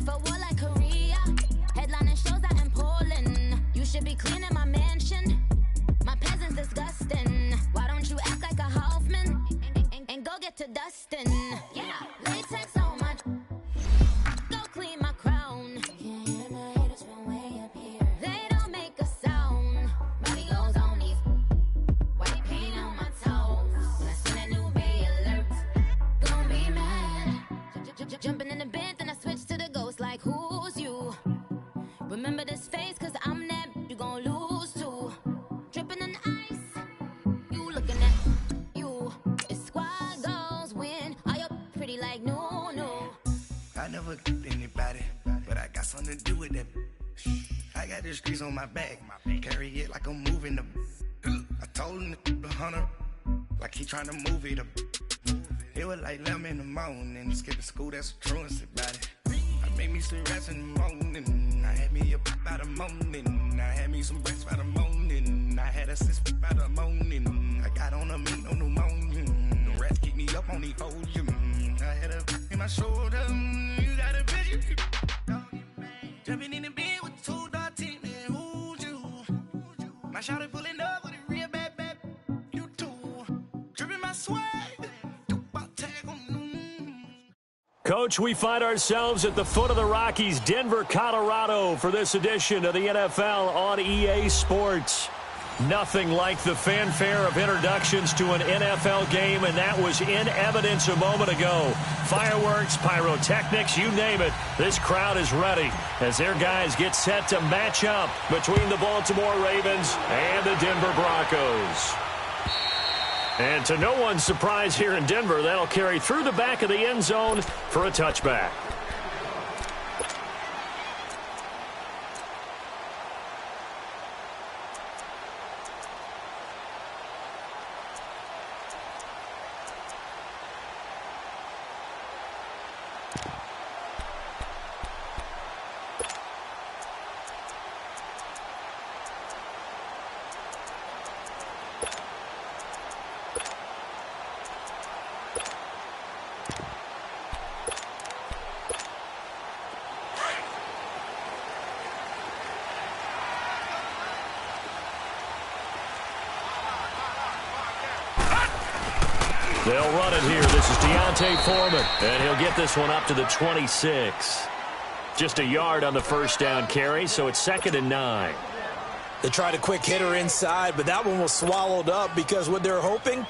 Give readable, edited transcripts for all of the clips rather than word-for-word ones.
for war like Korea. Headlining shows out in Poland. You should be cleaning my mansion. My peasants disgusting. Why don't you act like a Hoffman and go get to dustin'? Yeah, latex on my. Go clean my crown. Can't hear my haters from way up here. They don't make a sound. Body goes on these. White paint on my toes. When I see that new bay alert, gonna be mad. Jumping in the bed, then I switch to the ghost like who's you? Remember this face, cause I'm that you gon' lose too. Dripping in ice, you looking at you. It's squad goals win. Are you pretty like no, no? I never killed anybody, but I got something to do with that. I got the streets on my back, carry it like I'm moving the. I told him to the hunter, like he trying to move it up. It was like 11 in the morning, skipping school, that's a truancy about it. I made me some rest in the morning, I had me up by the morning, I had me some breakfast by the morning, I had a six by the morning, I got on a meat, no pneumonia, the rats keep me up on the podium, I had a in my shoulder, you got a vision, jumping in the bed with two dark teeth, man, who's you? My shawty pulling up with a real bad, you too, dripping my swag. Coach, we find ourselves at the foot of the Rockies, Denver, Colorado, for this edition of the NFL on EA Sports. Nothing like the fanfare of introductions to an NFL game, and that was in evidence a moment ago. Fireworks, pyrotechnics, you name it. This crowd is ready as their guys get set to match up between the Baltimore Ravens and the Denver Broncos. And to no one's surprise here in Denver, that'll carry through the back of the end zone for a touchback. They'll run it here. This is Deontay Foreman, and he'll get this one up to the 26. Just a yard on the first down carry, so it's 2nd and 9. They tried a quick hitter inside, but that one was swallowed up because what they're hoping,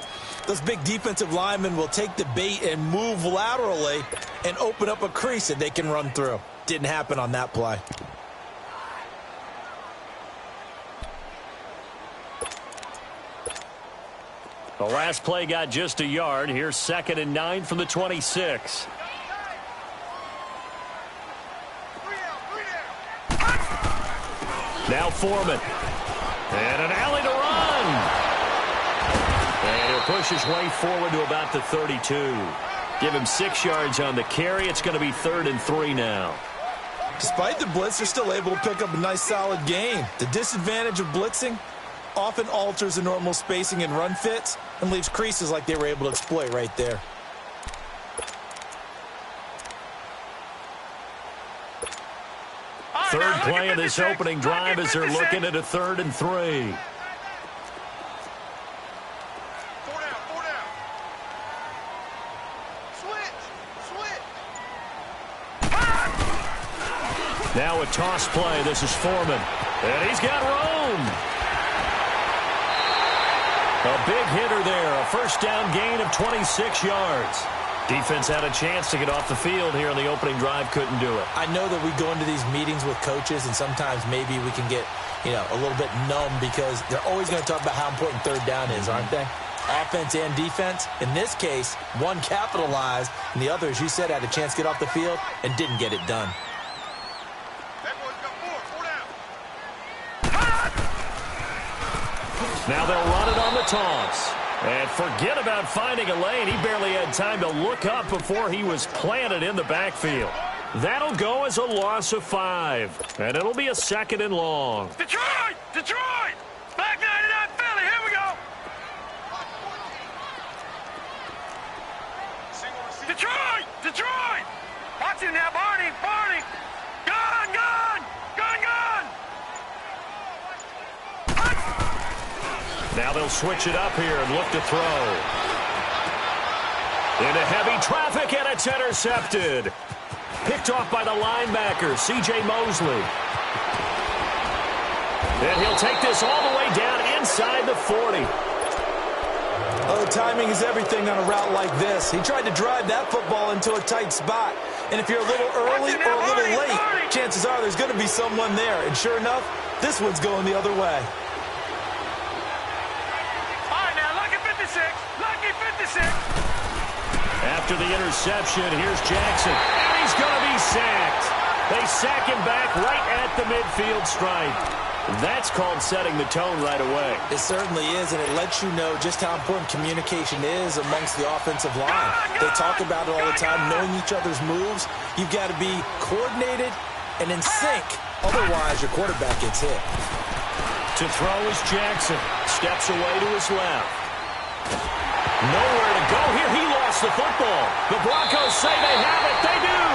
those big defensive linemen will take the bait and move laterally and open up a crease that they can run through. Didn't happen on that play. The last play got just a yard. Here's 2nd and 9 from the 26. Now Foreman. And an alley to run. And he'll push his way forward to about the 32. Give him 6 yards on the carry. It's going to be 3rd and 3 now. Despite the blitz, they're still able to pick up a nice, solid gain. The disadvantage of blitzing often alters the normal spacing and run fits and leaves creases like they were able to exploit right there. Third play of this opening drive as they're looking at a 3rd and 3. 4 down. Switch. Now a toss play. This is Foreman. And he's got room. A big hitter there. A first down gain of 26 yards. Defense had a chance to get off the field here on the opening drive. Couldn't do it. I know that we go into these meetings with coaches, and sometimes maybe we can get, a little bit numb because they're always going to talk about how important third down is, aren't they? Offense and defense. In this case, one capitalized, and the other, as you said, had a chance to get off the field and didn't get it done. That boy's got 4 down. Now they'll run it on the toss. And forget about finding a lane. He barely had time to look up before he was planted in the backfield. That'll go as a loss of 5. And it'll be a 2nd and long. Detroit! Back 99 Philly, here we go! Detroit! Watch it now, Barney! Now they'll switch it up here and look to throw. Into heavy traffic, and it's intercepted. Picked off by the linebacker, C.J. Mosley. And he'll take this all the way down inside the 40. Oh, timing is everything on a route like this. He tried to drive that football into a tight spot. And if you're a little early or a little late, chances are there's going to be someone there. And sure enough, this one's going the other way. All right, now, lucky 56. Lucky 56. After the interception, here's Jackson. And he's going to be sacked. They sack him back right at the midfield stripe. That's called setting the tone right away. It certainly is, and it lets you know just how important communication is amongst the offensive line. They talk about it all the time, knowing each other's moves. You've got to be coordinated and in sync. Otherwise, your quarterback gets hit. To throw is Jackson. Steps away to his left. Nowhere to go here. He lost the football. The Broncos say they have it. They do.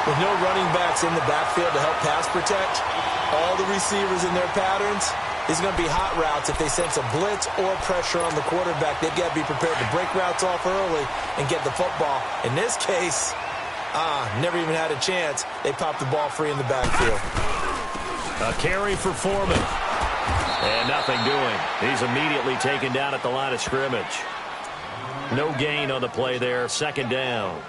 With no running backs in the backfield to help pass protect, all the receivers in their patterns, these are going to be hot routes. If they sense a blitz or pressure on the quarterback, they've got to be prepared to break routes off early and get the football. In this case, never even had a chance. They popped the ball free in the backfield. A carry for Foreman. And nothing doing. He's immediately taken down at the line of scrimmage. No gain on the play there. Second down.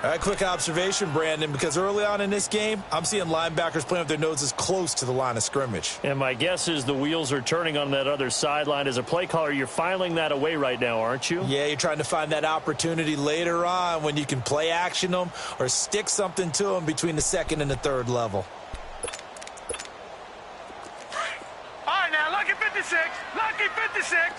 All right, quick observation, Brandon, because early on in this game, I'm seeing linebackers playing with their noses close to the line of scrimmage. And my guess is the wheels are turning on that other sideline. As a play caller, you're filing that away right now, aren't you? Yeah, you're trying to find that opportunity later on when you can play action them or stick something to them between the second and the third level. All right, now, lucky 56. Lucky 56.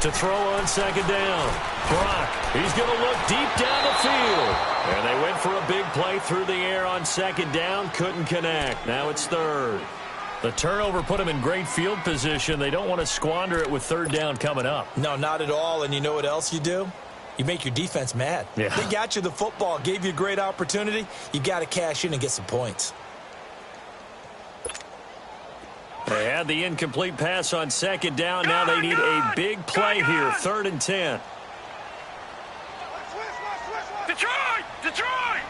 To throw on second down. Brock, he's going to look deep down the field. And they went for a big play through the air on second down. Couldn't connect. Now it's third. The turnover put them in great field position. They don't want to squander it with third down coming up. No, not at all. And you know what else you do? You make your defense mad. Yeah. They got you the football, gave you a great opportunity. You got to cash in and get some points. They had the incomplete pass on second down. Now they need a big play here. 3rd and 10. Detroit! Detroit!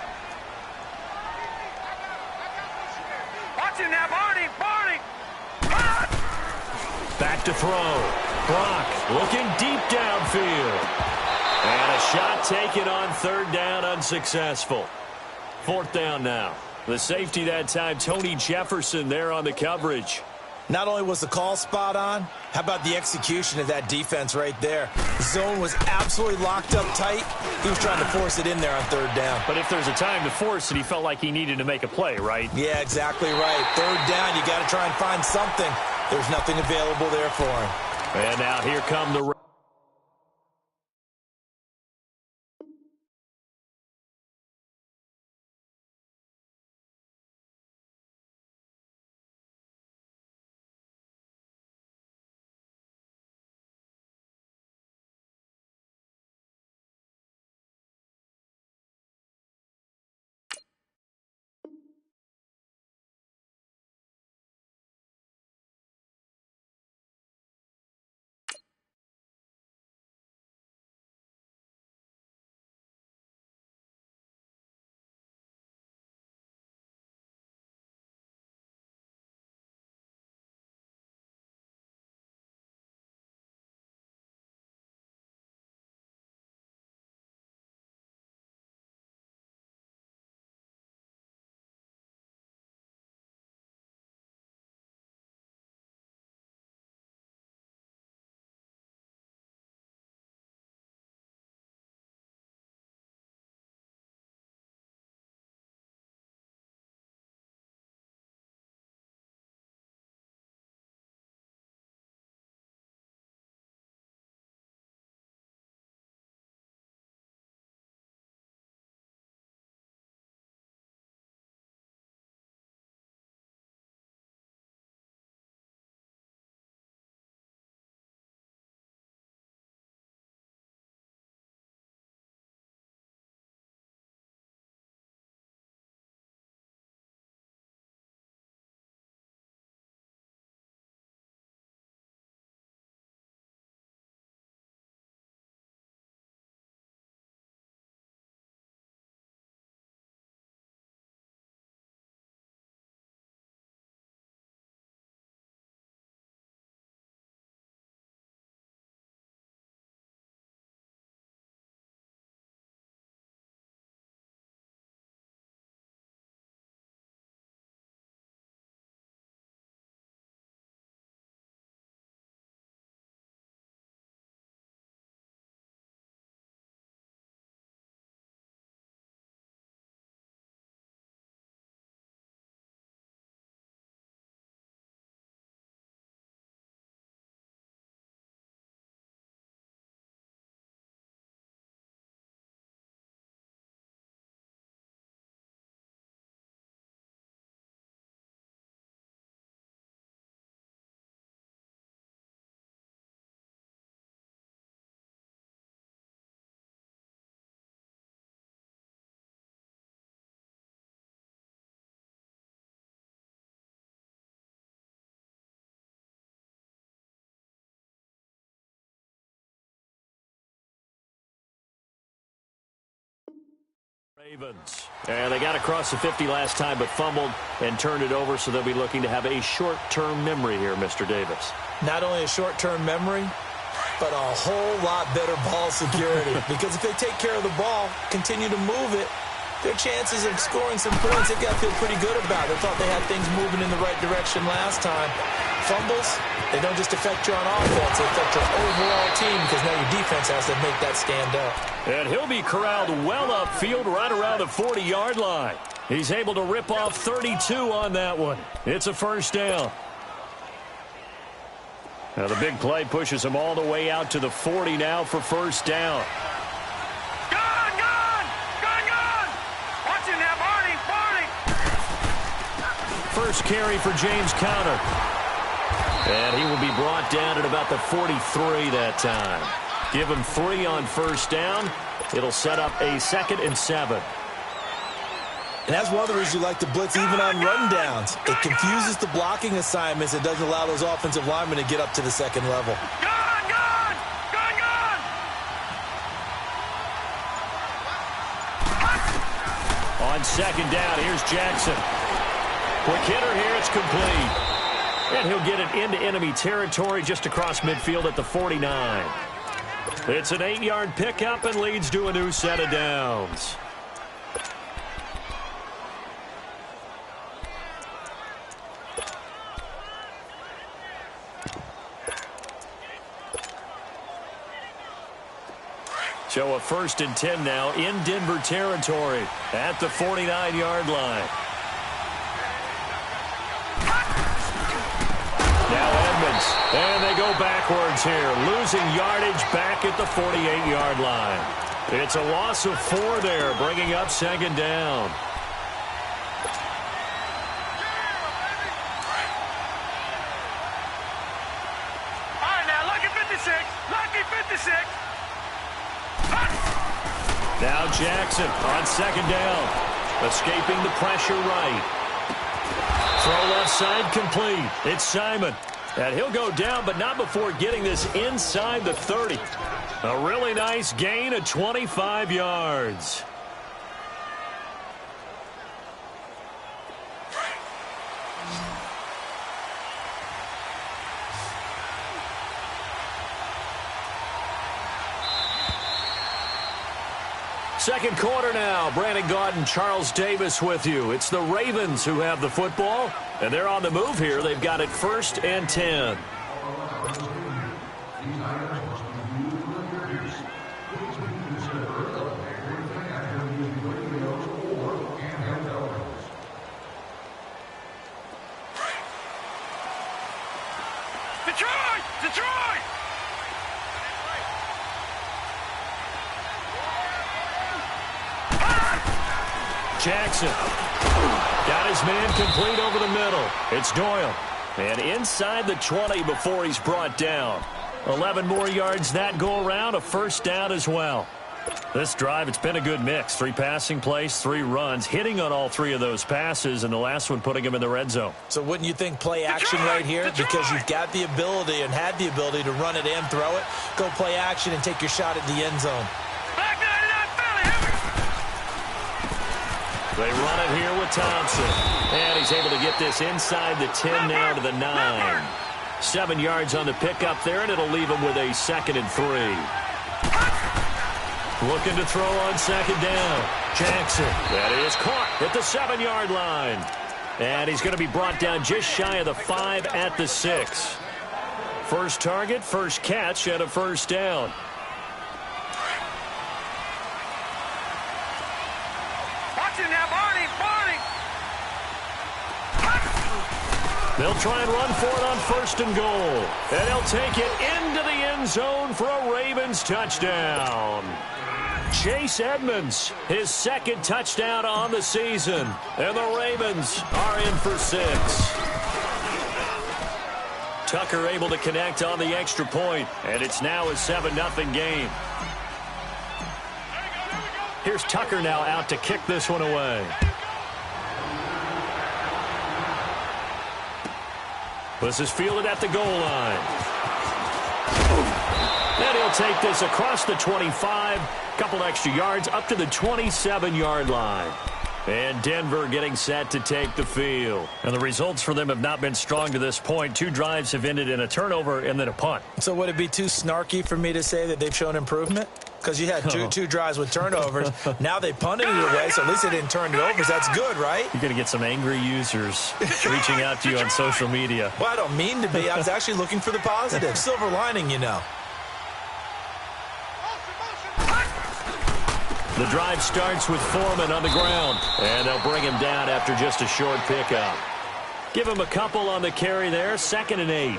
Watch him now, Barney! Barney! Back to throw. Brock looking deep downfield. And a shot taken on 3rd down, unsuccessful. 4th down now. The safety that time, Tony Jefferson there on the coverage. Not only was the call spot on, how about the execution of that defense right there? The zone was absolutely locked up tight. He was trying to force it in there on 3rd down. But if there's a time to force it, he felt like he needed to make a play, right? Yeah, exactly right. 3rd down, you got to try and find something. There's nothing available there for him. And now here come the Ravens. And they got across the 50 last time but fumbled and turned it over, so they'll be looking to have a short-term memory here, Mr. Davis. Not only a short-term memory, but a whole lot better ball security. Because if they take care of the ball, continue to move it, their chances of scoring some points, they've got to feel pretty good about. They thought they had things moving in the right direction last time. Fumbles, they don't just affect you on offense, they affect your overall team because now your defense has to make that stand up. And he'll be corralled well upfield right around the 40-yard line. He's able to rip off 32 on that one. It's a first down. Now the big play pushes him all the way out to the 40 now for first down. First carry for James Conner. And he will be brought down at about the 43 that time. Give him 3 on first down. It'll set up a 2nd and 7. And that's one of the reasons you like to blitz even on rundowns. It confuses the blocking assignments. It doesn't allow those offensive linemen to get up to the second level. On second down, here's Jackson. Quick hitter here, it's complete. And he'll get it into enemy territory just across midfield at the 49. It's an 8-yard pickup and leads to a new set of downs. So a 1st and 10 now in Denver territory at the 49-yard line. Now Edmonds, and they go backwards here, losing yardage back at the 48-yard line. It's a loss of 4 there, bringing up 2nd down. All right, now, lucky 56, lucky 56. Now Jackson on 2nd down, escaping the pressure right. Throw left side complete. It's Simon. And he'll go down, but not before getting this inside the 30. A really nice gain of 25 yards. Second quarter now. Brandon Gaudin and Charles Davis with you. It's the Ravens who have the football, and they're on the move here. They've got it 1st and 10. Detroit! Detroit! Jackson got his man complete over the middle. It's Doyle. And inside the 20 before he's brought down. 11 more yards that go around, a first down as well. This drive, it's been a good mix. 3 passing plays, 3 runs, hitting on all 3 of those passes, and the last one putting him in the red zone. So wouldn't you think play action right here? Because you've got the ability and had the ability to run it and throw it. Go play action and take your shot at the end zone. They run it here with Thompson. And he's able to get this inside the 10 now to the 9. 7 yards on the pickup there, and it'll leave him with a 2nd and 3. Looking to throw on 2nd down. Jackson. That is caught at the 7-yard line. And he's going to be brought down just shy of the 5 at the 6. First target, first catch, and a first down. They'll try and run for it on 1st and goal. And he'll take it into the end zone for a Ravens touchdown. Chase Edmonds, his 2nd touchdown on the season. And the Ravens are in for 6. Tucker able to connect on the extra point, and it's now a 7-0 game. Here's Tucker now out to kick this one away. This is fielded at the goal line. And he'll take this across the 25, couple extra yards up to the 27-yard line. And Denver getting set to take the field. And the results for them have not been strong to this point. 2 drives have ended in a turnover and then a punt. So would it be too snarky for me to say that they've shown improvement? Because you had two drives with turnovers. Now they punted it away, so at least they didn't turn it over. So that's good, right? You're going to get some angry users reaching out to you on social media. Well, I don't mean to be. I was actually looking for the positive. Silver lining, you know. The drive starts with Foreman on the ground, and they'll bring him down after just a short pickup. Give him a couple on the carry there, 2nd and 8.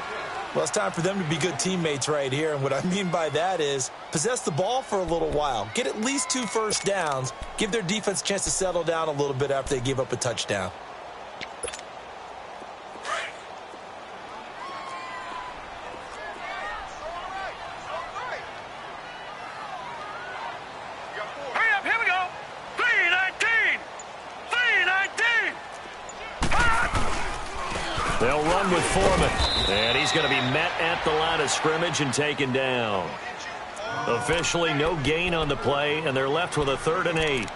Well, it's time for them to be good teammates right here, and what I mean by that is possess the ball for a little while, get at least 2 first downs, give their defense a chance to settle down a little bit after they give up a touchdown. They'll run with Foreman, and he's going to be met at the line of scrimmage and taken down. Officially no gain on the play, and they're left with a 3rd and 8.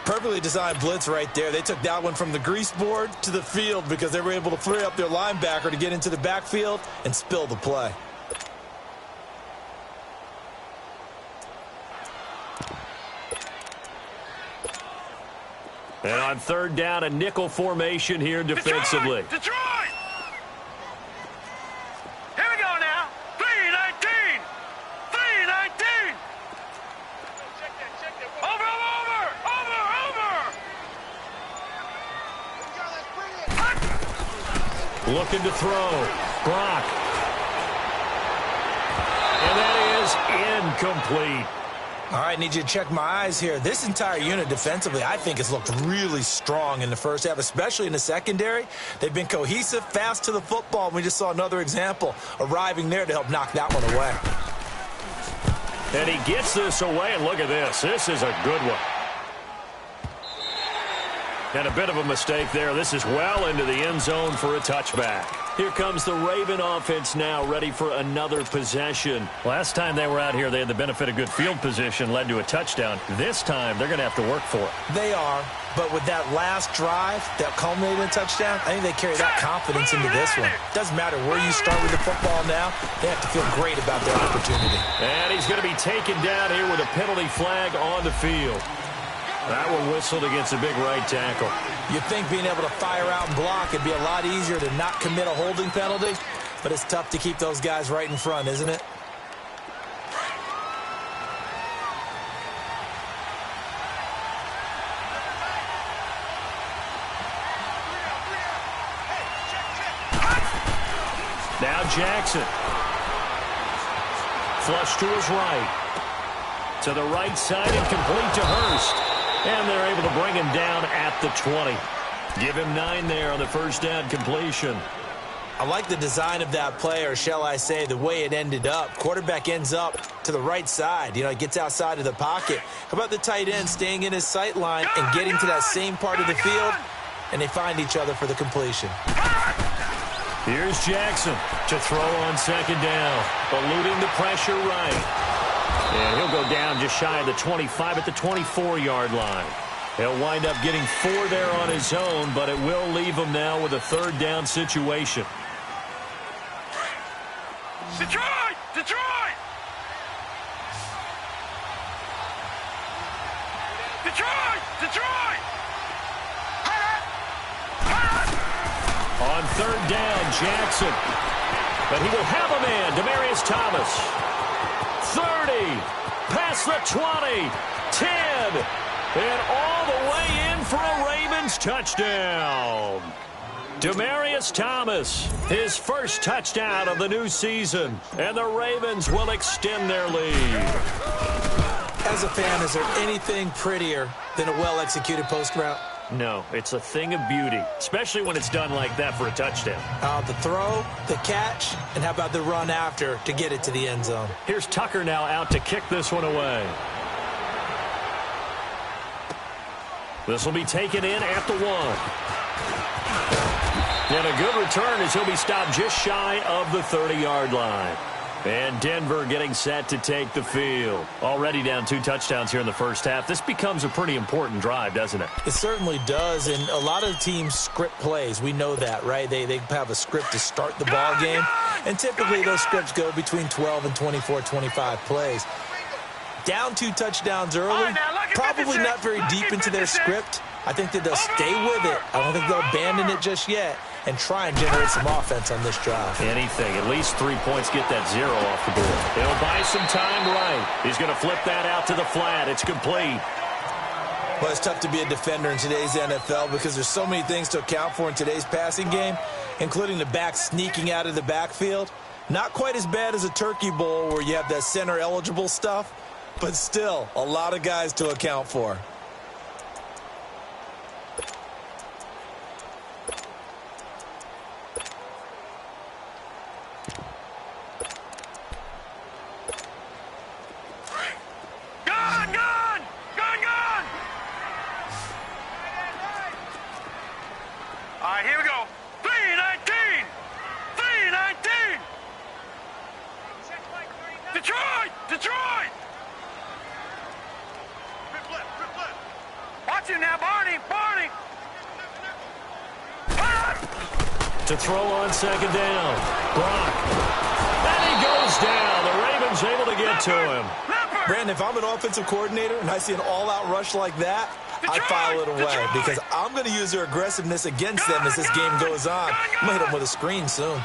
Perfectly designed blitz right there. They took that one from the grease board to the field because they were able to free up their linebacker to get into the backfield and spill the play. And on 3rd down, a nickel formation here defensively. Detroit! Here we go now. 3-19. 3-19. Over. Looking to throw. Brock. And that is incomplete. All right, need you to check my eyes here. This entire unit defensively, I think, has looked really strong in the first half, especially in the secondary. They've been cohesive, fast to the football. We just saw another example arriving there to help knock that one away. And he gets this away, and look at this. This is a good one. And a bit of a mistake there. This is well into the end zone for a touchback. Here comes the Raven offense now, ready for another possession. Last time they were out here, they had the benefit of good field position, led to a touchdown. This time, they're going to have to work for it. They are, but with that last drive that culminated in a touchdown, I think they carry that confidence into this one. Doesn't matter where you start with the football now, they have to feel great about their opportunity. And he's going to be taken down here with a penalty flag on the field. That one whistled against a big right tackle. You'd think being able to fire out and block would be a lot easier to not commit a holding penalty, but it's tough to keep those guys right in front, isn't it? Now Jackson. Flush to his right. To the right side and complete to Hurst. And they're able to bring him down at the 20. Give him 9 there on the first down completion. I like the design of that play, or shall I say the way it ended up. Quarterback ends up to the right side. You know, he gets outside of the pocket. How about the tight end staying in his sight line and getting to that same part of the field? And they find each other for the completion. Here's Jackson to throw on second down. Eluding the pressure right. And he'll go down just shy of the 25 at the 24-yard line. He'll wind up getting 4 there on his own, but it will leave him now with a 3rd down situation. Detroit! Detroit! Detroit! Detroit! On 3rd down, Jackson. But he will have a man, Demaryius Thomas. 30, past the 20, 10, and all the way in for a Ravens touchdown. Demaryius Thomas, his first touchdown of the new season, and the Ravens will extend their lead. As a fan, is there anything prettier than a well-executed post route? No, it's a thing of beauty, especially when it's done like that for a touchdown. The throw, the catch, and how about the run after to get it to the end zone? Here's Tucker now out to kick this one away. This will be taken in at the 1. And a good return as he'll be stopped just shy of the 30-yard line. And Denver getting set to take the field. Already down 2 touchdowns here in the first half. This becomes a pretty important drive, doesn't it? It certainly does, and a lot of teams script plays. We know that, right? They have a script to start the ball game, and typically those scripts go between 12 and 24, 25 plays. Down 2 touchdowns early, probably not very deep into their script. I think that they'll stay with it. I don't think they'll abandon it just yet and try and generate some offense on this drive. Anything. At least 3 points, get that 0 off the board. He'll buy some time right. He's going to flip that out to the flat. It's complete. Well, it's tough to be a defender in today's NFL because there's so many things to account for in today's passing game, including the back sneaking out of the backfield. Not quite as bad as a turkey bowl where you have that center-eligible stuff, but still a lot of guys to account for. All right, here we go. 3-19. 3-19. Detroit! Detroit! Watch him now, Barney. Barney. To throw on second down. Brock. And he goes down. The Ravens able to get to him. Brandon, if I'm an offensive coordinator and I see an all-out rush like that, I file it away because I'm going to use their aggressiveness against them as this game goes on. I'm going to hit them with a screen soon.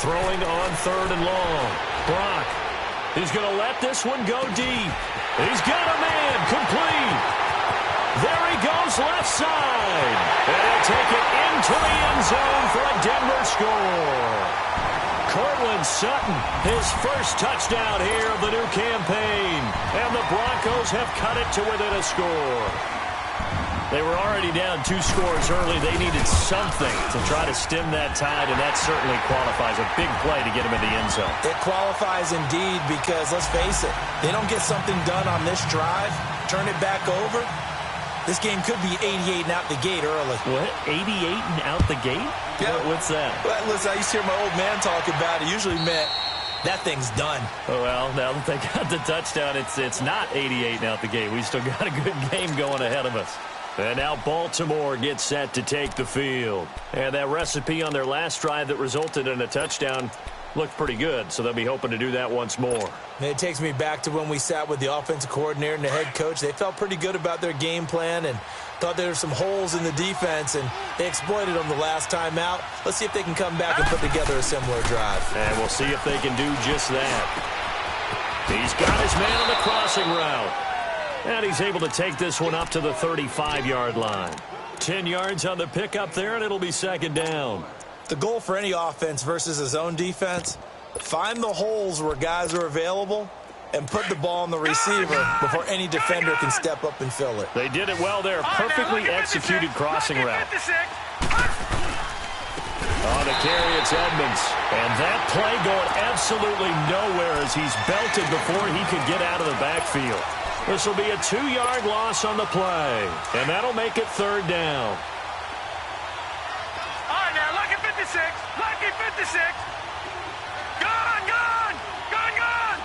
Throwing on 3rd and long. Brock. He's going to let this one go deep. He's got a man. Complete. There he goes left side. And he'll take it into the end zone for a Denver score. Cortland Sutton, his first touchdown here of the new campaign. And the Broncos have cut it to within a score. They were already down 2 scores early. They needed something to try to stem that tide, and that certainly qualifies. A big play to get him in the end zone. It qualifies indeed because, let's face it, they don't get something done on this drive, turn it back over. This game could be 88 and out the gate early. What? 88 and out the gate? Yeah. What's that? Well, listen, I used to hear my old man talk about it. Usually meant that thing's done. Oh, well, now that they got the touchdown, it's not 88 and out the gate. We still got a good game going ahead of us. And now Baltimore gets set to take the field. And that recipe on their last drive that resulted in a touchdown looked pretty good, so they'll be hoping to do that once more. And it takes me back to when we sat with the offensive coordinator and the head coach. They felt pretty good about their game plan and thought there were some holes in the defense, and they exploited them the last time out. Let's see if they can come back and put together a similar drive. And we'll see if they can do just that. He's got his man on the crossing route. And he's able to take this one up to the 35-yard line. 10 yards on the pickup there, and it'll be second down. The goal for any offense versus his own defense, find the holes where guys are available and put the ball on the receiver before any defender can step up and fill it. They did it well there. Perfectly executed crossing route. On the carry, it's Edmonds. And that play going absolutely nowhere as he's belted before he could get out of the backfield. This will be a 2-yard loss on the play. And that'll make it third down. All right, now, lucky 56. Lucky 56. Gone, gone. Gone, gone.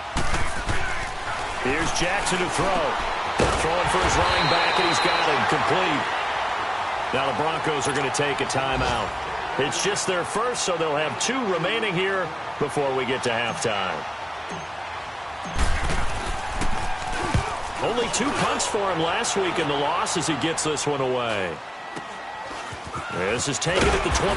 Here's Jackson to throw. Throwing for his running back, and he's got him. Complete. Now the Broncos are going to take a timeout. It's just their first, so they'll have 2 remaining here before we get to halftime. Only 2 punts for him last week in the loss as he gets this one away. This is taken at the 23.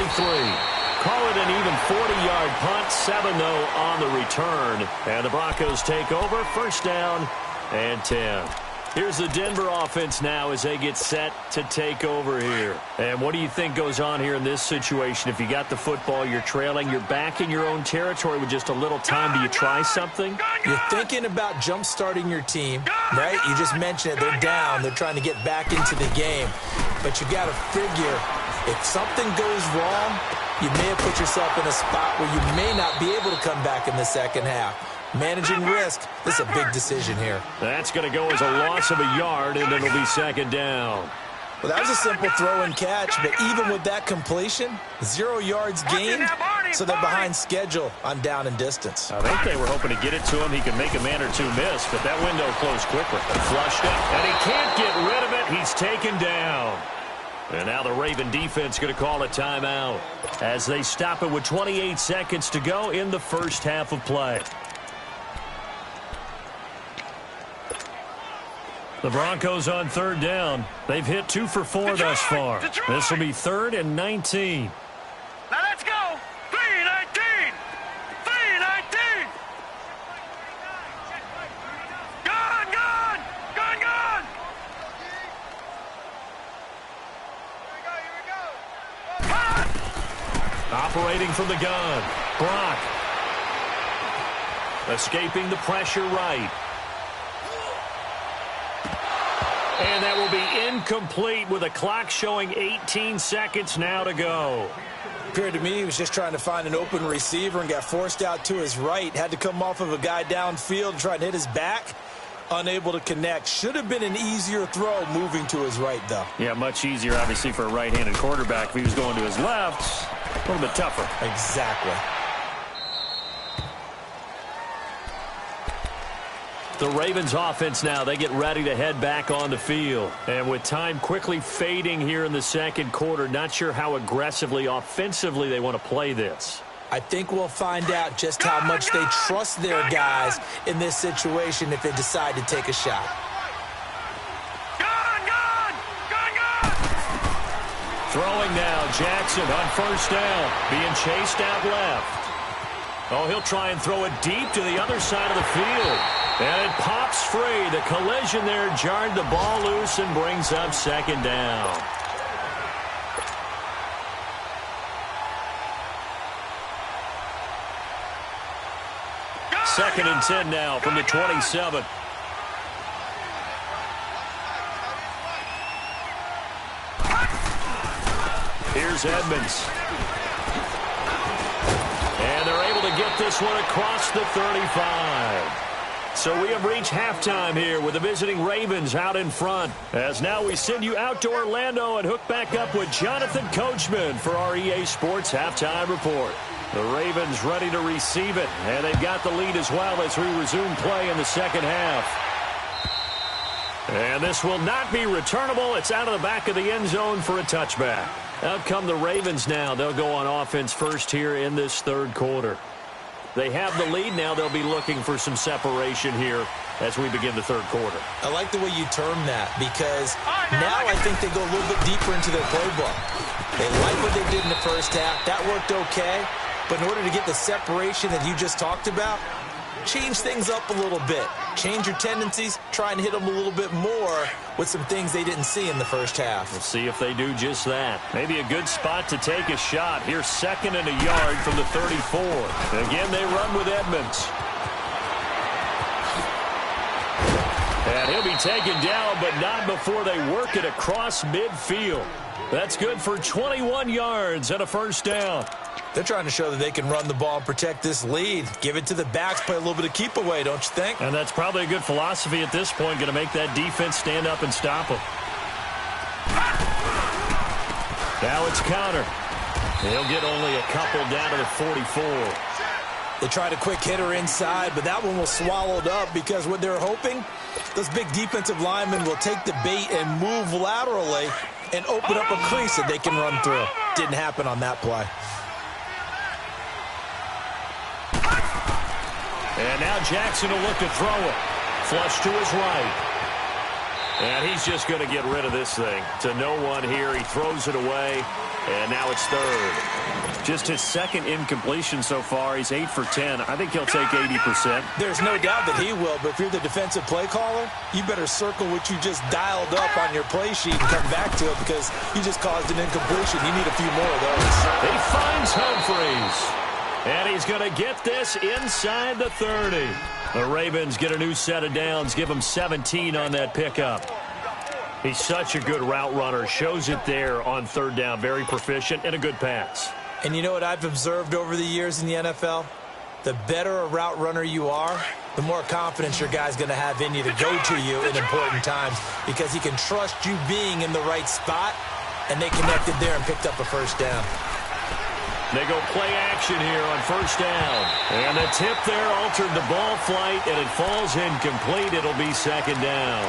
Call it an even 40-yard punt. 7, though, on the return. And the Broncos take over. First down and 10. Here's the Denver offense now as they get set to take over here. And what do you think goes on here in this situation? If you got the football, you're trailing, you're back in your own territory with just a little time. Do you try something? You're thinking about jump-starting your team, right? You just mentioned it. They're down. They're trying to get back into the game. But you got to figure, if something goes wrong, you may have put yourself in a spot where you may not be able to come back in the second half. Managing risk, this is a big decision here. That's going to go as a loss of a yard, and it'll be second down. Well, that was a simple throw and catch, but even with that completion, 0 yards gained, so they're behind schedule on down and distance. I think they were hoping to get it to him. He could make a man or two miss, but that window closed quickly. Flushed it, and he can't get rid of it. He's taken down. And now the Raven defense going to call a timeout as they stop it with 28 seconds to go in the first half of play. The Broncos on third down. They've hit 2 for 4 thus far. This will be 3rd and 19. Now let's go. 3-19. 3-19. Gone, gone. Gone, gone. Here we go. Operating from the gun. Brock. Escaping the pressure right. And that will be incomplete with a clock showing 18 seconds now to go. Appeared to me he was just trying to find an open receiver and got forced out to his right. Had to come off of a guy downfield and try and hit his back. Unable to connect. Should have been an easier throw moving to his right, though. Yeah, much easier, obviously, for a right-handed quarterback. If he was going to his left, a little bit tougher. Exactly. The Ravens offense now, they get ready to head back on the field. And with time quickly fading here in the second quarter, not sure how aggressively, offensively they want to play this. I think we'll find out just how much they trust their guys in this situation if they decide to take a shot. Gone, gone. Gone, gone. Throwing now, Jackson on first down, being chased out left. Oh, he'll try and throw it deep to the other side of the field. And it pops free. The collision there jarred the ball loose and brings up second down. Second and 10 now from the 27. Here's Edmonds. And they're able to get this one across the 35. So we have reached halftime here with the visiting Ravens out in front. As now we send you out to Orlando and hook back up with Jonathan Coachman for our EA Sports Halftime Report. The Ravens ready to receive it, and they've got the lead as well as we resume play in the second half. And this will not be returnable. It's out of the back of the end zone for a touchback. Out come the Ravens now. They'll go on offense first here in this third quarter. They have the lead. Now they'll be looking for some separation here as we begin the third quarter. I like the way you term that because now I think they go a little bit deeper into their playbook. They like what they did in the first half. That worked okay. But in order to get the separation that you just talked about, change things up a little bit. Change your tendencies. Try and hit them a little bit more with some things they didn't see in the first half. We'll see if they do just that. Maybe a good spot to take a shot. Here's 2nd and a yard from the 34. Again, they run with Edmonds. And he'll be taken down, but not before they work it across midfield. That's good for 21 yards and a first down. They're trying to show that they can run the ball and protect this lead. Give it to the backs, play a little bit of keep away, don't you think? And that's probably a good philosophy at this point, going to make that defense stand up and stop them. Now it's counter. He'll get only a couple down to the 44. They tried a quick hitter inside, but that one was swallowed up because what they're hoping, those big defensive linemen will take the bait and move laterally and open up a crease that they can run through. Didn't happen on that play. And now Jackson will look to throw it. Flush to his right. And he's just going to get rid of this thing. To no one here. He throws it away. And now it's third. Just his second incompletion so far. He's 8 for 10. I think he'll take 80%. There's no doubt that he will, but if you're the defensive play caller, you better circle what you just dialed up on your play sheet and come back to it because you just caused an incompletion. You need a few more of those. He finds Humphreys. And he's going to get this inside the 30. The Ravens get a new set of downs, give him 17 on that pickup. He's such a good route runner. Shows it there on third down. Very proficient and a good pass. And you know what I've observed over the years in the NFL? The better a route runner you are, the more confidence your guy's going to have in you to go to you in important times because he can trust you being in the right spot, and they connected there and picked up a first down. They go play action here on first down. And the tip there altered the ball flight, and it falls incomplete. It'll be second down.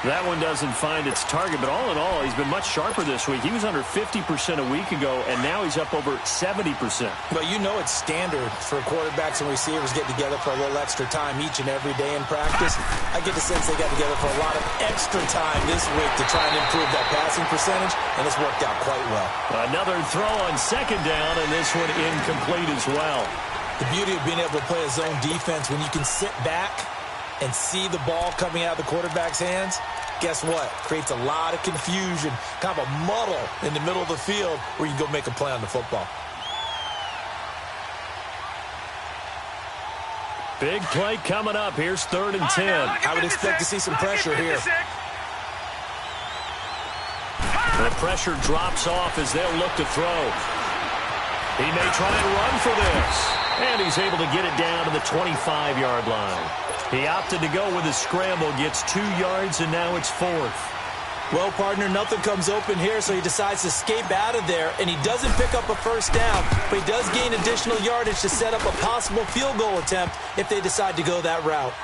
That one doesn't find its target, but all in all, he's been much sharper this week. He was under 50% a week ago, and now he's up over 70%. Well, you know it's standard for quarterbacks and receivers getting together for a little extra time each and every day in practice. I get the sense they got together for a lot of extra time this week to try and improve that passing percentage, and it's worked out quite well. Another throw on second down, and this one incomplete as well. The beauty of being able to play a zone defense when you can sit back and see the ball coming out of the quarterback's hands, guess what? Creates a lot of confusion, kind of a muddle in the middle of the field where you can go make a play on the football. Big play coming up. Here's 3rd and 10. I would expect to see some pressure here. The pressure drops off as they'll look to throw. He may try and run for this. And he's able to get it down to the 25-yard line. He opted to go with a scramble, gets 2 yards, and now it's 4th. Well, partner, nothing comes open here, so he decides to escape out of there, and he doesn't pick up a first down, but he does gain additional yardage to set up a possible field goal attempt if they decide to go that route.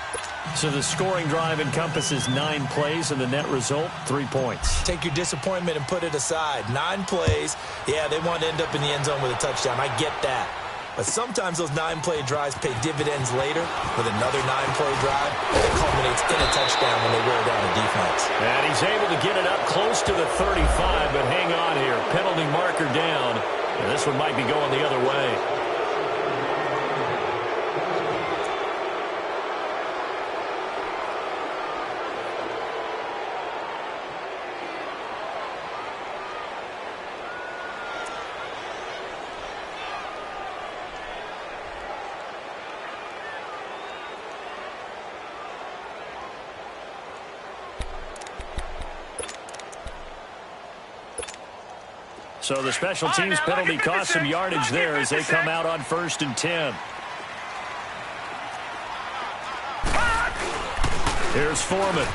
So the scoring drive encompasses 9 plays, and the net result, 3 points. Take your disappointment and put it aside. 9 plays. Yeah, they want to end up in the end zone with a touchdown. I get that. But sometimes those 9-play drives pay dividends later with another 9-play drive that culminates in a touchdown when they wear down the defense. And he's able to get it up close to the 35, but hang on here. Penalty marker down, and this one might be going the other way. So the special teams penalty cost some yardage there as they come out on 1st and 10. Here's Foreman.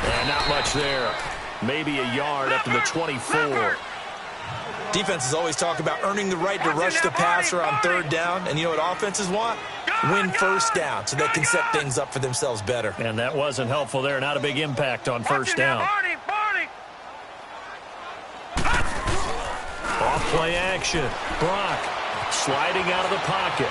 And not much there. Maybe a yard up to the 24. Defenses always talk about earning the right to rush the passer on 3rd down. And you know what offenses want? Win first down so they can set things up for themselves better. And that wasn't helpful there. Not a big impact on 1st down. Off-play action. Brock sliding out of the pocket.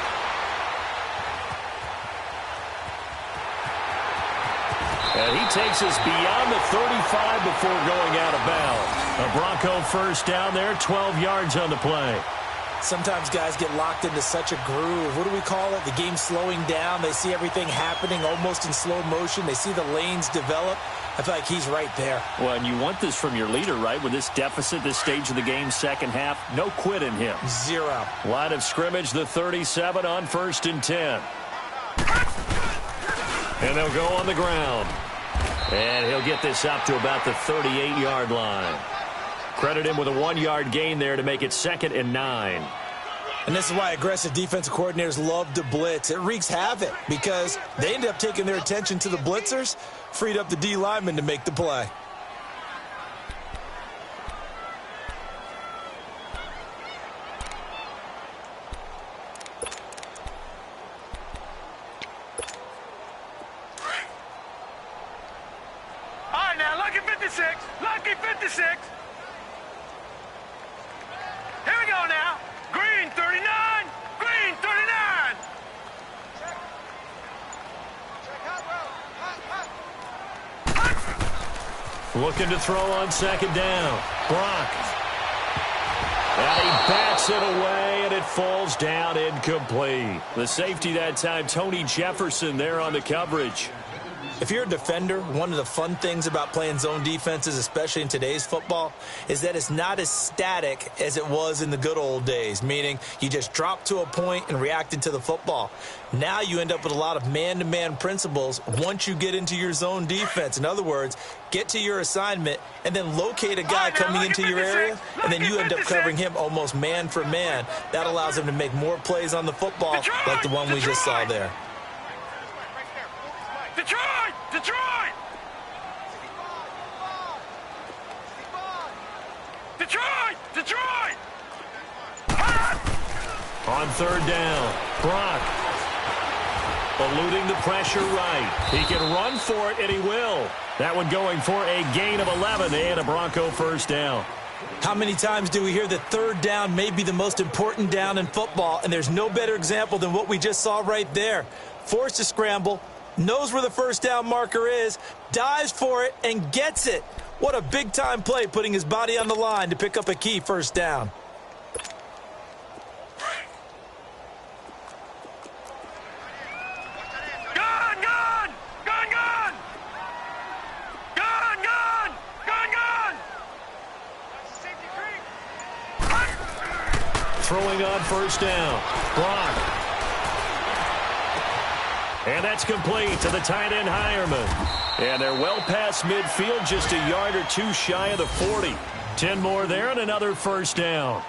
And he takes us beyond the 35 before going out of bounds. A Bronco first down there, 12 yards on the play. Sometimes guys get locked into such a groove. What do we call it? The game slowing down. They see everything happening almost in slow motion. They see the lanes develop. I feel like he's right there. Well, and you want this from your leader, right? With this deficit, this stage of the game, second half, no quit in him. 0. Line of scrimmage, the 37 on 1st and 10. And they'll go on the ground. And he'll get this up to about the 38-yard line. Credit him with a 1-yard gain there to make it 2nd and 9. And this is why aggressive defensive coordinators love to blitz. It wreaks havoc because they end up taking their attention to the blitzers, freed up the D lineman to make the play. All right, now, lucky 56. Lucky 56. Here we go now. Green 39. Green 39. Looking to throw on 2nd down. Brock. And he bats it away, and it falls down incomplete. The safety that time, Tony Jefferson, there on the coverage. If you're a defender, one of the fun things about playing zone defenses, especially in today's football, is that it's not as static as it was in the good old days, meaning you just dropped to a point and reacted to the football. Now you end up with a lot of man-to-man principles once you get into your zone defense. In other words, get to your assignment and then locate a guy coming into your area, and then you end up covering him almost man for man. That allows him to make more plays on the football like the one we just saw there. Detroit! Detroit! Detroit! Detroit! On third down, Brock eluding the pressure right. He can run for it, and he will. That one going for a gain of 11 and a Bronco first down. How many times do we hear that third down may be the most important down in football, and there's no better example than what we just saw right there. Forced to scramble, knows where the first down marker is, dives for it, and gets it. What a big-time play, putting his body on the line to pick up a key first down. Throwing on first down, Brock. And that's complete to the tight end, Hireman. And they're well past midfield, just a yard or two shy of the 40. 10 more there and another first down.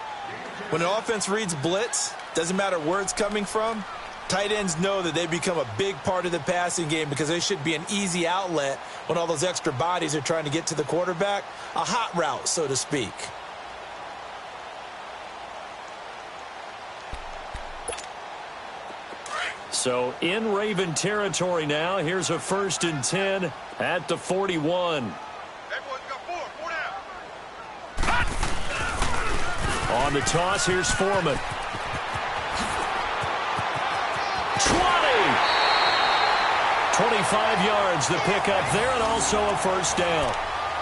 When an offense reads blitz, doesn't matter where it's coming from, tight ends know that they become a big part of the passing game because they should be an easy outlet when all those extra bodies are trying to get to the quarterback. A hot route, so to speak. So in Raven territory now. Here's a 1st and 10 at the 41. On the toss, here's Foreman. 25 yards the pickup there, and also a first down.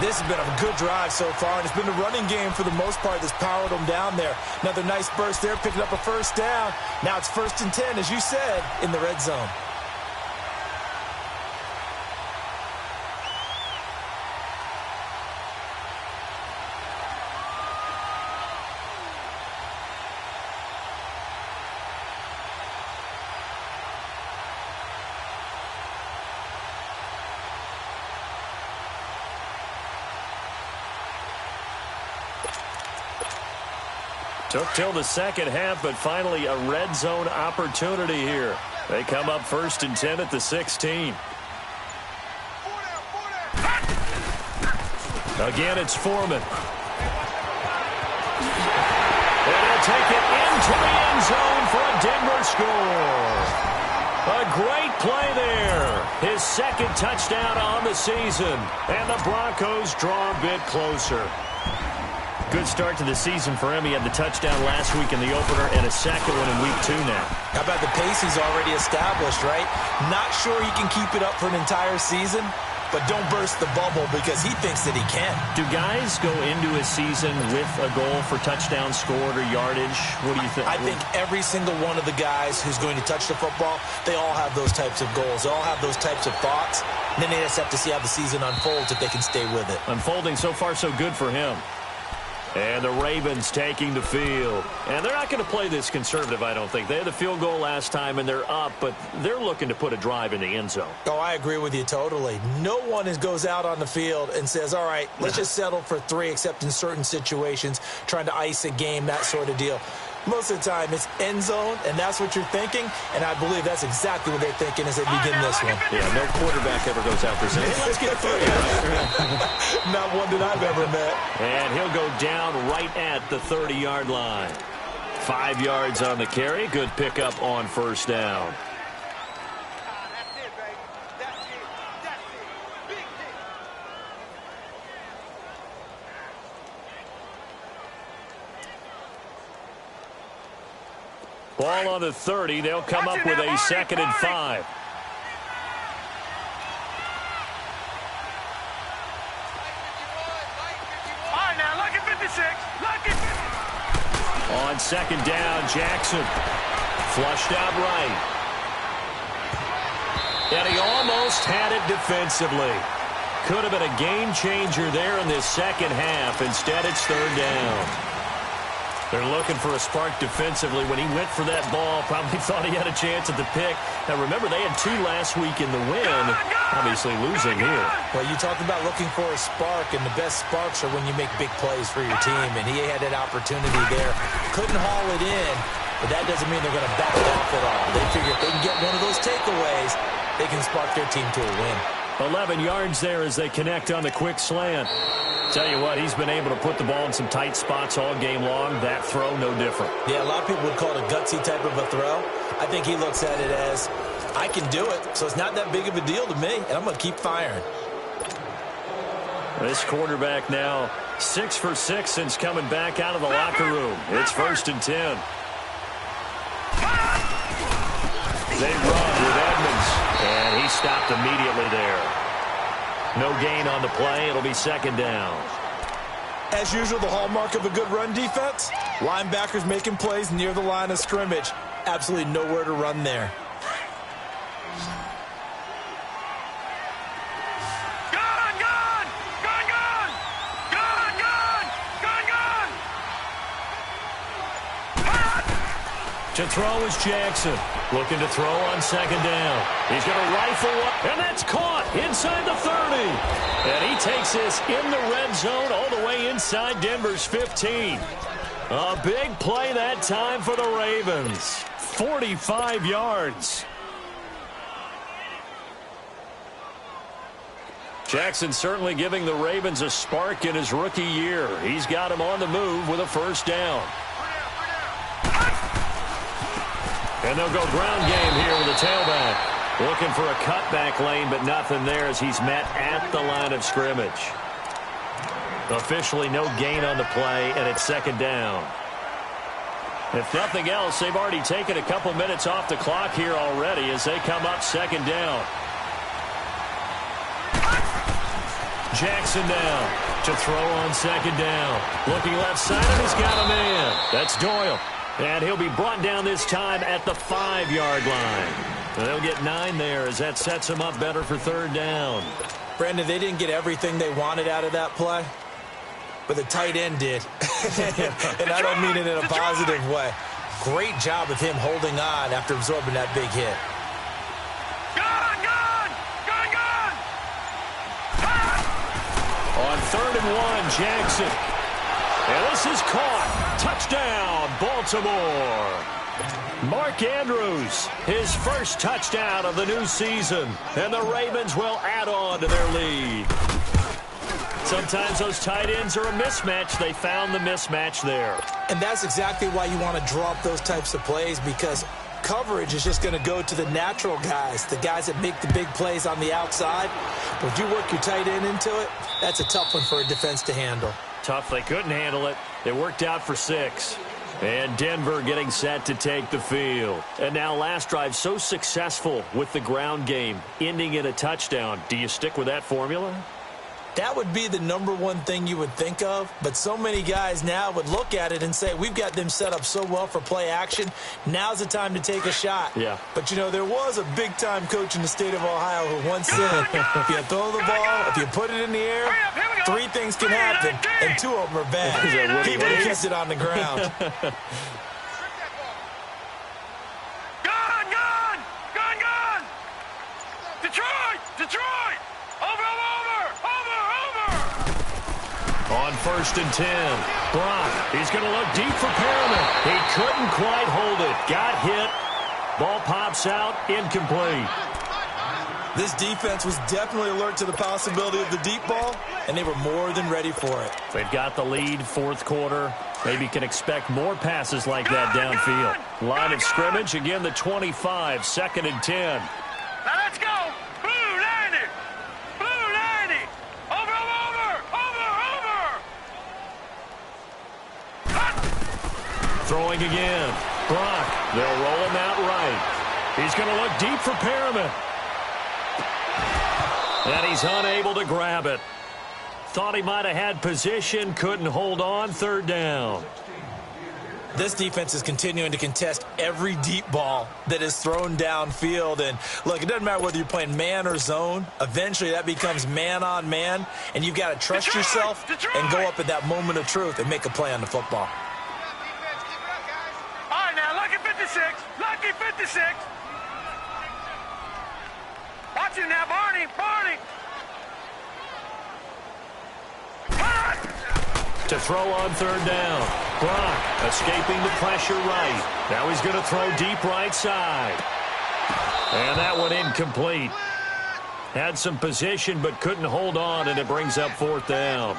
This has been a good drive so far, and it's been the running game for the most part that's powered them down there. Another nice burst there, picking up a first down. Now it's 1st and 10, as you said, in the red zone. Took till the second half, but finally a red zone opportunity here. They come up 1st and 10 at the 16. Again, it's Foreman. And he'll take it into the end zone for a Denver score. A great play there. His second touchdown on the season. And the Broncos draw a bit closer. Good start to the season for him. He had the touchdown last week in the opener and a second one in week 2 now. How about the pace he's already established, right? Not sure he can keep it up for an entire season, but don't burst the bubble because he thinks that he can. Do guys go into a season with a goal for touchdown scored or yardage? What do you think? I think every single one of the guys who's going to touch the football, they all have those types of goals. They all have those types of thoughts. And then they just have to see how the season unfolds if they can stay with it. Unfolding so far so good for him. And the Ravens taking the field. And they're not going to play this conservative, I don't think. They had the field goal last time, and they're up, but they're looking to put a drive in the end zone. Oh, I agree with you totally. No one goes out on the field and says, all right, let's just settle for 3, except in certain situations, trying to ice a game, that sort of deal. Most of the time, it's end zone, and that's what you're thinking, and I believe that's exactly what they're thinking as they begin this one. Yeah, no quarterback ever goes out there saying, hey, let's get through here. Not one that I've ever met. And he'll go down right at the 30-yard line. 5 yards on the carry. Good pickup on first down. Ball on the 30. They'll come up with a 2nd and 5. All right, now, lucky 56. Lucky 56. On 2nd down, Jackson. Flushed out right. And he almost had it defensively. Could have been a game changer there in this second half. Instead, it's third down. They're looking for a spark defensively. When he went for that ball, probably thought he had a chance at the pick. Now, remember, they had 2 last week in the win. Obviously losing here. Well, you talked about looking for a spark, and the best sparks are when you make big plays for your team, and he had that opportunity there. Couldn't haul it in, but that doesn't mean they're going to back off at all. They figure if they can get one of those takeaways, they can spark their team to a win. 11 yards there as they connect on the quick slant. Tell you what, he's been able to put the ball in some tight spots all game long. That throw, no different. Yeah, a lot of people would call it a gutsy type of a throw. I think he looks at it as, I can do it, so it's not that big of a deal to me, and I'm going to keep firing. This quarterback now 6 for 6 since coming back out of the locker room. It's 1st and 10. They run with Edmonds, and he stopped immediately there. No gain on the play. It'll be 2nd down. As usual, the hallmark of a good run defense, linebackers making plays near the line of scrimmage. Absolutely nowhere to run there. To throw is Jackson. Looking to throw on 2nd down. He's going to rifle up, and that's caught inside the 30. And he takes this in the red zone all the way inside Denver's 15. A big play that time for the Ravens. 45 yards. Jackson certainly giving the Ravens a spark in his rookie year. He's got him on the move with a 1st down. And they'll go ground game here with a tailback. Looking for a cutback lane, but nothing there as he's met at the line of scrimmage. Officially no gain on the play, and it's 2nd down. If nothing else, they've already taken a couple minutes off the clock here already as they come up 2nd down. Jackson now to throw on 2nd down. Looking left side, and he's got a man. That's Doyle. And he'll be brought down this time at the 5-yard line. And they'll get 9 there as that sets them up better for 3rd down. Brandon, they didn't get everything they wanted out of that play, but the tight end did. And I don't mean it in a positive way. Great job of him holding on after absorbing that big hit. On 3rd and 1, Jackson. And this is caught. Touchdown, Baltimore. Mark Andrews, his first touchdown of the new season. And the Ravens will add on to their lead. Sometimes those tight ends are a mismatch. They found the mismatch there. And that's exactly why you want to draw up those types of plays, because coverage is just going to go to the natural guys, the guys that make the big plays on the outside. But if you work your tight end into it, that's a tough one for a defense to handle. Tough. They couldn't handle it. It worked out for 6. And Denver getting set to take the field. And now last drive so successful with the ground game, ending in a touchdown. Do you stick with that formula? That would be the #1 thing you would think of, but so many guys now would look at it and say, we've got them set up so well for play action, now's the time to take a shot. Yeah. But, you know, there was a big-time coach in the state of Ohio who once said, if you throw the ball, if you put it in the air, 3 things can happen, and 2 of them are bad. He would have kept it on the ground. Gone! Detroit! Over! On 1st and 10, Brock, he's going to look deep for Perriman. He couldn't quite hold it. Got hit. Ball pops out, incomplete. This defense was definitely alert to the possibility of the deep ball, and they were more than ready for it. They've got the lead, 4th quarter. Maybe can expect more passes like that downfield. Line of scrimmage, again the 25, 2nd and 10. Now let's go! Blue 90! Over! Throwing again. Brock, they'll roll him out right. He's going to look deep for Perriman. And he's unable to grab it. Thought he might have had position, couldn't hold on, 3rd down. This defense is continuing to contest every deep ball that is thrown downfield. And, look, it doesn't matter whether you're playing man or zone. Eventually that becomes man on man, and you've got to trust yourself and go up at that moment of truth and make a play on the football. All right, now, lucky 56. Lucky 56. Watch it now, Barney. Barney. To throw on third down. Brock escaping the pressure right. Now he's going to throw deep right side. And that one incomplete. Had some position but couldn't hold on, and it brings up fourth down.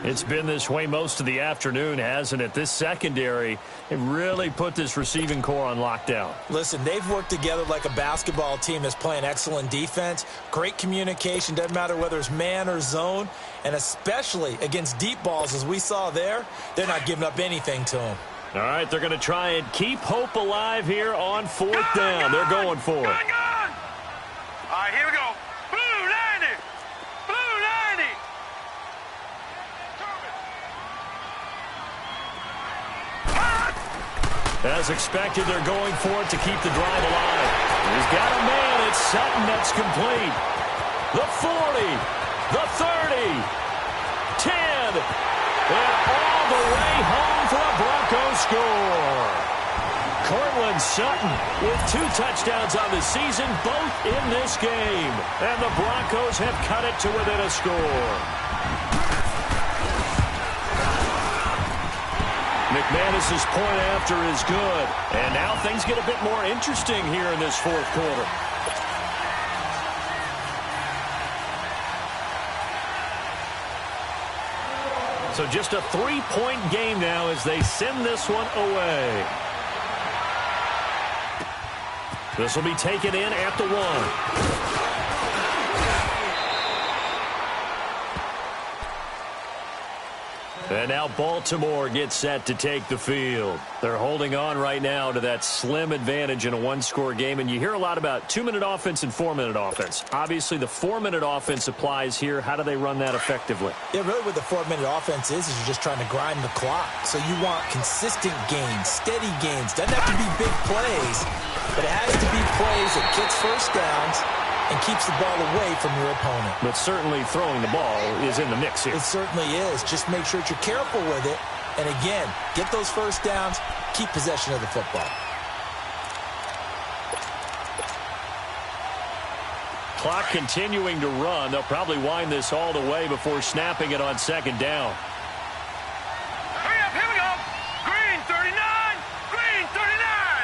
It's been this way most of the afternoon, hasn't it? This secondary, they really put this receiving core on lockdown. Listen, they've worked together like a basketball team that's playing excellent defense. Great communication, doesn't matter whether it's man or zone. And especially against deep balls, as we saw there, they're not giving up anything to them. All right, they're going to try and keep hope alive here on fourth down. They're going for it. All right, here we go. Blue 90. Blue 90. As expected, they're going for it to keep the drive alive. He's got a man. It's Sutton that's complete. The 40, the 30, 10, and all the way home for a Broncos score. Cortland Sutton with 2 touchdowns on the season, both in this game. And the Broncos have cut it to within a score. McManus's point after is good. And now things get a bit more interesting here in this fourth quarter. So just a 3-point game now as they send this one away. This will be taken in at the 1. And now Baltimore gets set to take the field. They're holding on right now to that slim advantage in a 1-score game. And you hear a lot about 2-minute offense and 4-minute offense. Obviously, the 4-minute offense applies here. How do they run that effectively? Yeah, really what the 4-minute offense is you're just trying to grind the clock. So you want consistent gains, steady gains. Doesn't have to be big plays, but it has to be plays that gets first downs and keeps the ball away from your opponent. But certainly throwing the ball is in the mix here. It certainly is. Just make sure that you're careful with it. And again, get those first downs, keep possession of the football. Clock continuing to run. They'll probably wind this all the way before snapping it on second down. Hurry up, here we go. Green 39. Green 39.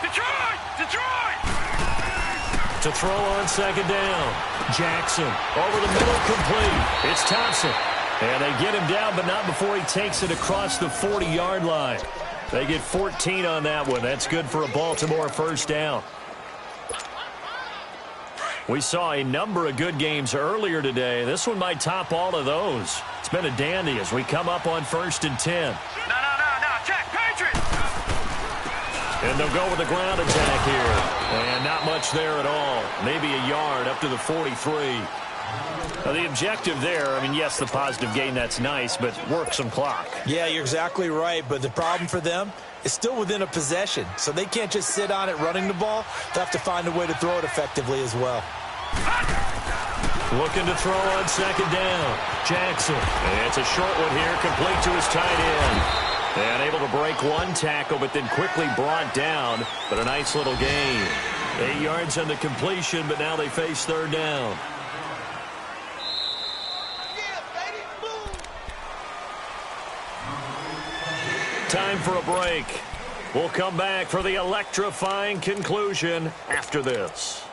Detroit! Detroit! To throw on second down. Jackson over the middle, complete. It's Thompson. And they get him down, but not before he takes it across the 40-yard line. They get 14 on that one. That's good for a Baltimore first down. We saw a number of good games earlier today. This one might top all of those. It's been a dandy as we come up on 1st and 10. No. Check, Patriots! And they'll go with the ground attack here. And not much there at all. Maybe a yard up to the 43. Now the objective there, I mean, yes, the positive gain, that's nice, but work some clock. Yeah, you're exactly right. But the problem for them is still within a possession. So they can't just sit on it running the ball. They have to find a way to throw it effectively as well. Looking to throw on second down. Jackson. And it's a short one here, complete to his tight end. And able to break one tackle, but then quickly brought down. But a nice little gain. 8 yards on the completion, but now they face third down. Time for a break. We'll come back for the electrifying conclusion after this.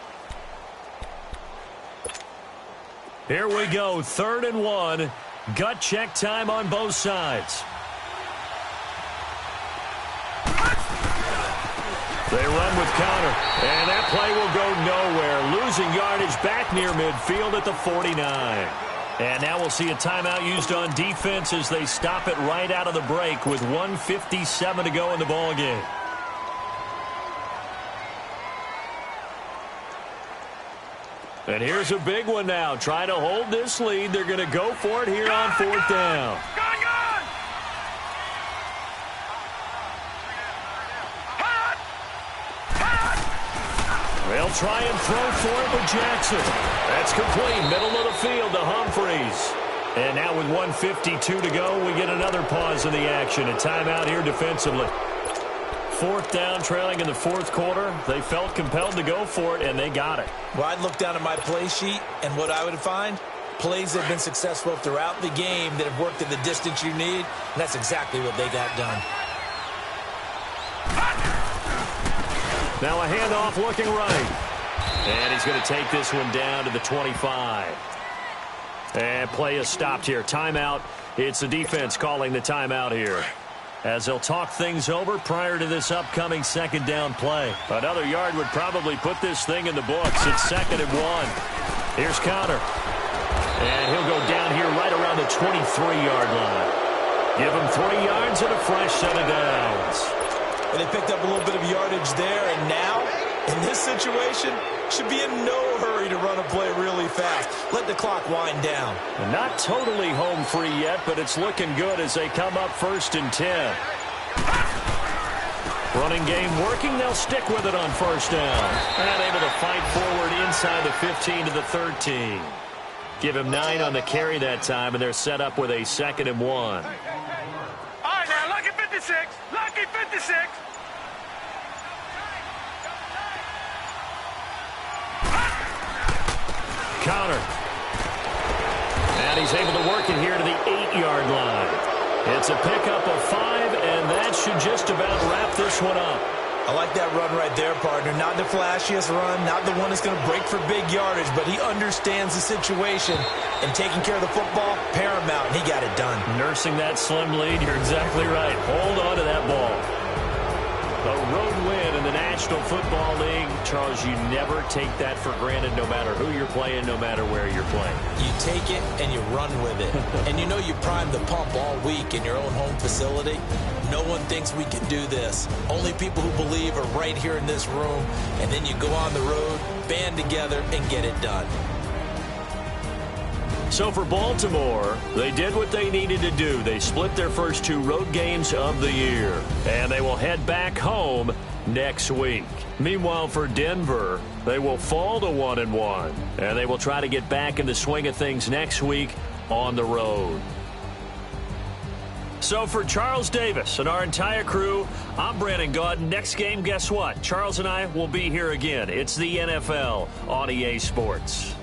Here we go, 3rd and 1. Gut check time on both sides. They run with Connor, and that play will go nowhere. Losing yardage back near midfield at the 49. And now we'll see a timeout used on defense as they stop it right out of the break with 1:57 to go in the ballgame. And here's a big one now. Trying to hold this lead. They're going to go for it here on fourth down. Gone! They'll try and throw for it with Jackson. That's complete. Middle of the field to Humphreys. And now with 1:52 to go, we get another pause in the action. A timeout here defensively. Fourth down, trailing in the fourth quarter. They felt compelled to go for it, and they got it. Well, I'd look down at my play sheet, and what I would find, plays that have been successful throughout the game that have worked at the distance you need, and that's exactly what they got done. Now a handoff looking right. And he's going to take this one down to the 25. And play is stopped here. Timeout. It's the defense calling the timeout here, as they'll talk things over prior to this upcoming second down play. Another yard would probably put this thing in the books. It's 2nd and 1. Here's Connor. And he'll go down here right around the 23-yard line. Give him 3 yards and a fresh set of downs. And they picked up a little bit of yardage there, and now, in this situation, should be in no hurry to run a play really fast. Let the clock wind down. And not totally home free yet, but it's looking good as they come up 1st and 10. Running game working. They'll stick with it on 1st down. And able to fight forward inside the 15 to the 13. Give him 9 on the carry that time, and they're set up with a 2nd and 1. All right, now, lucky 56. Lucky 56. Connor. And he's able to work it here to the 8-yard line. It's a pickup of 5, and that should just about wrap this one up. I like that run right there, partner. Not the flashiest run, not the one that's going to break for big yardage, but he understands the situation, and taking care of the football, paramount, and he got it done. Nursing that slim lead, you're exactly right. Hold on to that ball. A road win in the National Football League. Charles, you never take that for granted, no matter who you're playing, no matter where you're playing. You take it and you run with it. And you know you primed the pump all week in your own home facility. No one thinks we can do this. Only people who believe are right here in this room. And then you go on the road, band together, and get it done. So for Baltimore, they did what they needed to do. They split their first 2 road games of the year, and they will head back home next week. Meanwhile, for Denver, they will fall to 1-1, and they will try to get back in the swing of things next week on the road. So for Charles Davis and our entire crew, I'm Brandon Gaudin. Next game, guess what? Charles and I will be here again. It's the NFL on EA Sports.